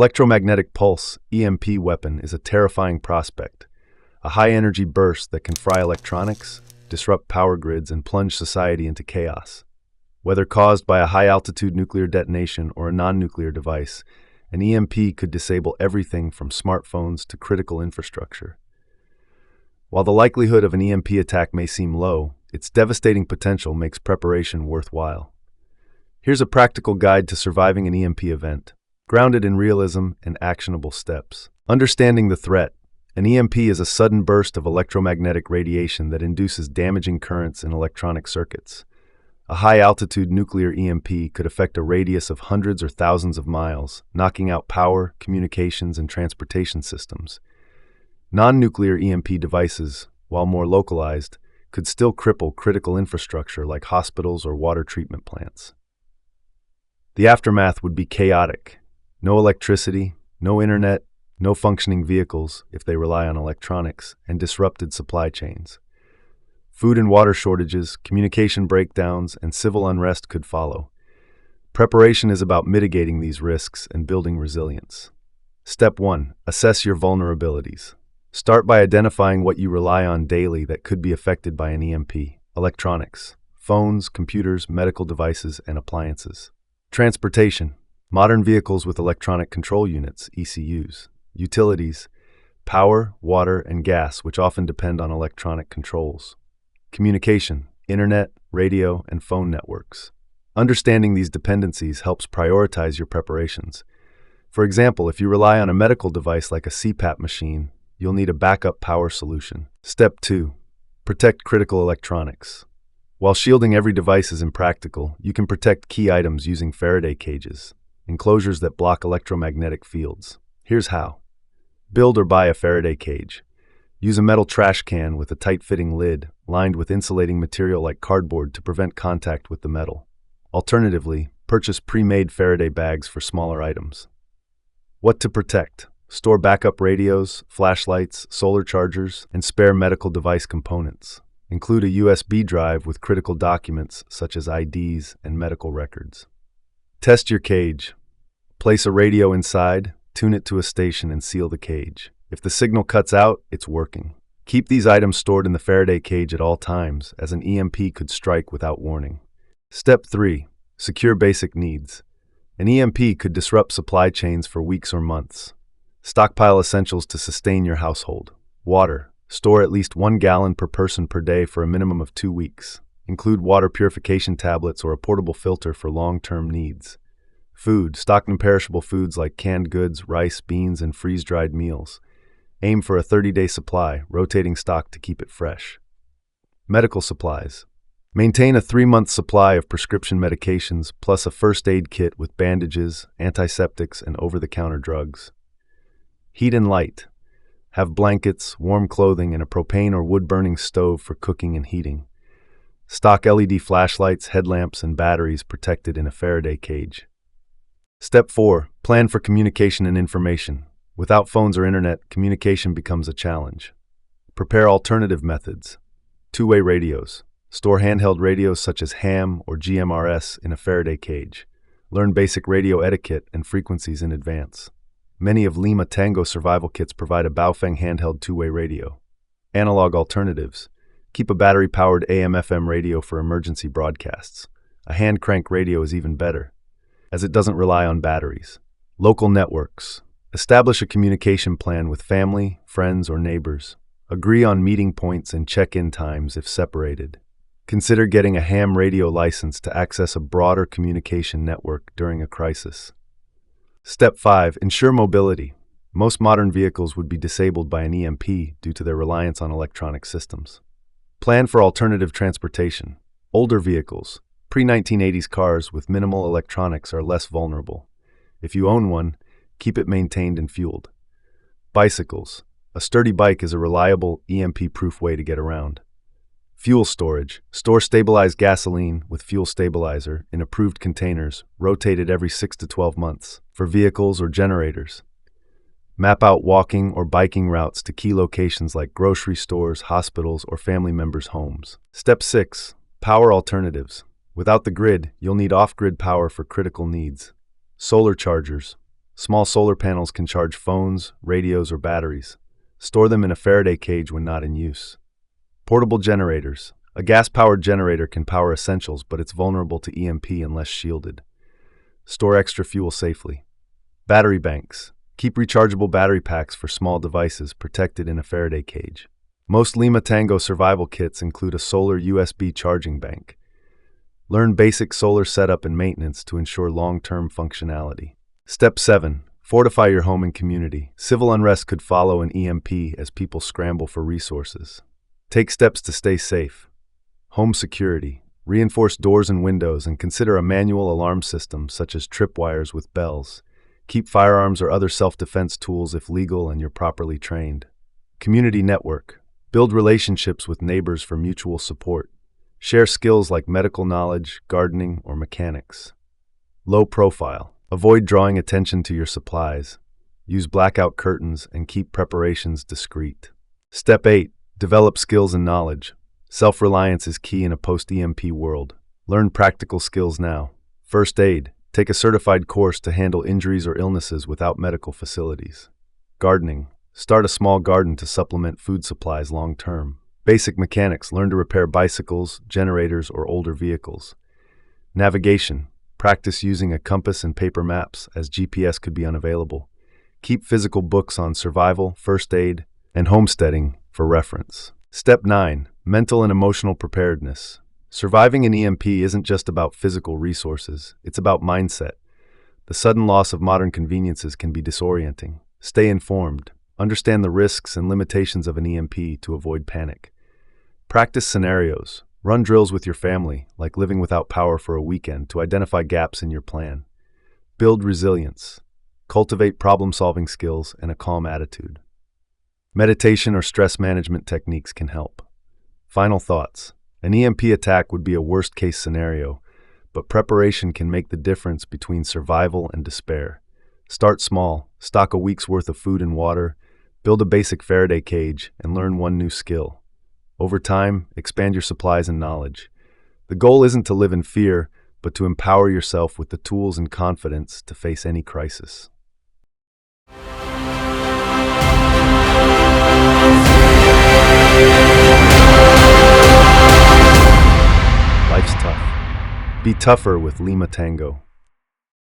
electromagnetic pulse, EMP weapon, is a terrifying prospect. A high-energy burst that can fry electronics, disrupt power grids, and plunge society into chaos. Whether caused by a high-altitude nuclear detonation or a non-nuclear device, an EMP could disable everything from smartphones to critical infrastructure. While the likelihood of an EMP attack may seem low, its devastating potential makes preparation worthwhile. Here's a practical guide to surviving an EMP event, grounded in realism and actionable steps. Understanding the threat. An EMP is a sudden burst of electromagnetic radiation that induces damaging currents in electronic circuits. A high-altitude nuclear EMP could affect a radius of hundreds or thousands of miles, knocking out power, communications, and transportation systems. Non-nuclear EMP devices, while more localized, could still cripple critical infrastructure like hospitals or water treatment plants. The aftermath would be chaotic. No electricity, no internet, no functioning vehicles if they rely on electronics, and disrupted supply chains. Food and water shortages, communication breakdowns, and civil unrest could follow. Preparation is about mitigating these risks and building resilience. Step 1. Assess your vulnerabilities. Start by identifying what you rely on daily that could be affected by an EMP. Electronics, phones, computers, medical devices, and appliances. Transportation, modern vehicles with electronic control units, ECUs. Utilities, power, water, and gas, which often depend on electronic controls. Communication, internet, radio, and phone networks. Understanding these dependencies helps prioritize your preparations. For example, if you rely on a medical device like a CPAP machine, you'll need a backup power solution. Step 2. Protect critical electronics. While shielding every device is impractical, you can protect key items using Faraday cages, enclosures that block electromagnetic fields. Here's how. Build or buy a Faraday cage. Use a metal trash can with a tight-fitting lid, lined with insulating material like cardboard to prevent contact with the metal. Alternatively, purchase pre-made Faraday bags for smaller items. What to protect? Store backup radios, flashlights, solar chargers, and spare medical device components. Include a USB drive with critical documents such as IDs and medical records. Test your cage. Place a radio inside, tune it to a station, and seal the cage. If the signal cuts out, it's working. Keep these items stored in the Faraday cage at all times, as an EMP could strike without warning. Step 3. Secure basic needs. An EMP could disrupt supply chains for weeks or months. Stockpile essentials to sustain your household. Water. Store at least 1 gallon per person per day for a minimum of 2 weeks. Include water purification tablets or a portable filter for long-term needs. Food. Stock non-perishable foods like canned goods, rice, beans, and freeze-dried meals. Aim for a 30-day supply, rotating stock to keep it fresh. Medical supplies. Maintain a 3-month supply of prescription medications plus a first aid kit with bandages, antiseptics, and over-the-counter drugs. Heat and light. Have blankets, warm clothing, and a propane or wood-burning stove for cooking and heating. Stock LED flashlights, headlamps, and batteries protected in a Faraday cage. Step 4. Plan for communication and information. Without phones or internet, communication becomes a challenge. Prepare alternative methods. Two-way radios. Store handheld radios such as ham or GMRS in a Faraday cage. Learn basic radio etiquette and frequencies in advance. Many of LIMA TANGO survival kits provide a Baofeng handheld two-way radio. Analog alternatives. Keep a battery-powered AM/FM radio for emergency broadcasts. A hand-crank radio is even better, as it doesn't rely on batteries. Local networks. Establish a communication plan with family, friends, or neighbors. Agree on meeting points and check-in times if separated. Consider getting a ham radio license to access a broader communication network during a crisis. Step 5. Ensure mobility. Most modern vehicles would be disabled by an EMP due to their reliance on electronic systems. Plan for alternative transportation. Older vehicles, pre-1980s cars with minimal electronics are less vulnerable. If you own one, keep it maintained and fueled. Bicycles. A sturdy bike is a reliable, EMP-proof way to get around. Fuel storage. Store stabilized gasoline with fuel stabilizer in approved containers, rotated every 6 to 12 months, for vehicles or generators. Map out walking or biking routes to key locations like grocery stores, hospitals, or family members' homes. Step 6. Power alternatives. Without the grid, you'll need off-grid power for critical needs. Solar chargers. Small solar panels can charge phones, radios, or batteries. Store them in a Faraday cage when not in use. Portable generators. A gas-powered generator can power essentials, but it's vulnerable to EMP unless shielded. Store extra fuel safely. Battery banks. Keep rechargeable battery packs for small devices protected in a Faraday cage. Most LIMA Tango survival kits include a solar USB charging bank. Learn basic solar setup and maintenance to ensure long-term functionality. Step 7. Fortify your home and community. Civil unrest could follow an EMP as people scramble for resources. Take steps to stay safe. Home security. Reinforce doors and windows and consider a manual alarm system such as tripwires with bells. Keep firearms or other self-defense tools if legal and you're properly trained. Community network. Build relationships with neighbors for mutual support. Share skills like medical knowledge, gardening, or mechanics. Low profile. Avoid drawing attention to your supplies. Use blackout curtains and keep preparations discreet. Step 8. Develop skills and knowledge. Self-reliance is key in a post-EMP world. Learn practical skills now. First aid. Take a certified course to handle injuries or illnesses without medical facilities. Gardening. Start a small garden to supplement food supplies long-term. Basic mechanics. Learn to repair bicycles, generators, or older vehicles. Navigation. Practice using a compass and paper maps, as GPS could be unavailable. Keep physical books on survival, first aid, and homesteading for reference. Step 9. Mental and emotional preparedness. Surviving an EMP isn't just about physical resources, it's about mindset. The sudden loss of modern conveniences can be disorienting. Stay informed. Understand the risks and limitations of an EMP to avoid panic. Practice scenarios. Run drills with your family, like living without power for a weekend, to identify gaps in your plan. Build resilience. Cultivate problem-solving skills and a calm attitude. Meditation or stress management techniques can help. Final thoughts. An EMP attack would be a worst-case scenario, but preparation can make the difference between survival and despair. Start small, stock a week's worth of food and water, build a basic Faraday cage, and learn one new skill. Over time, expand your supplies and knowledge. The goal isn't to live in fear, but to empower yourself with the tools and confidence to face any crisis. Life's tough. Be tougher with LIMA Tango.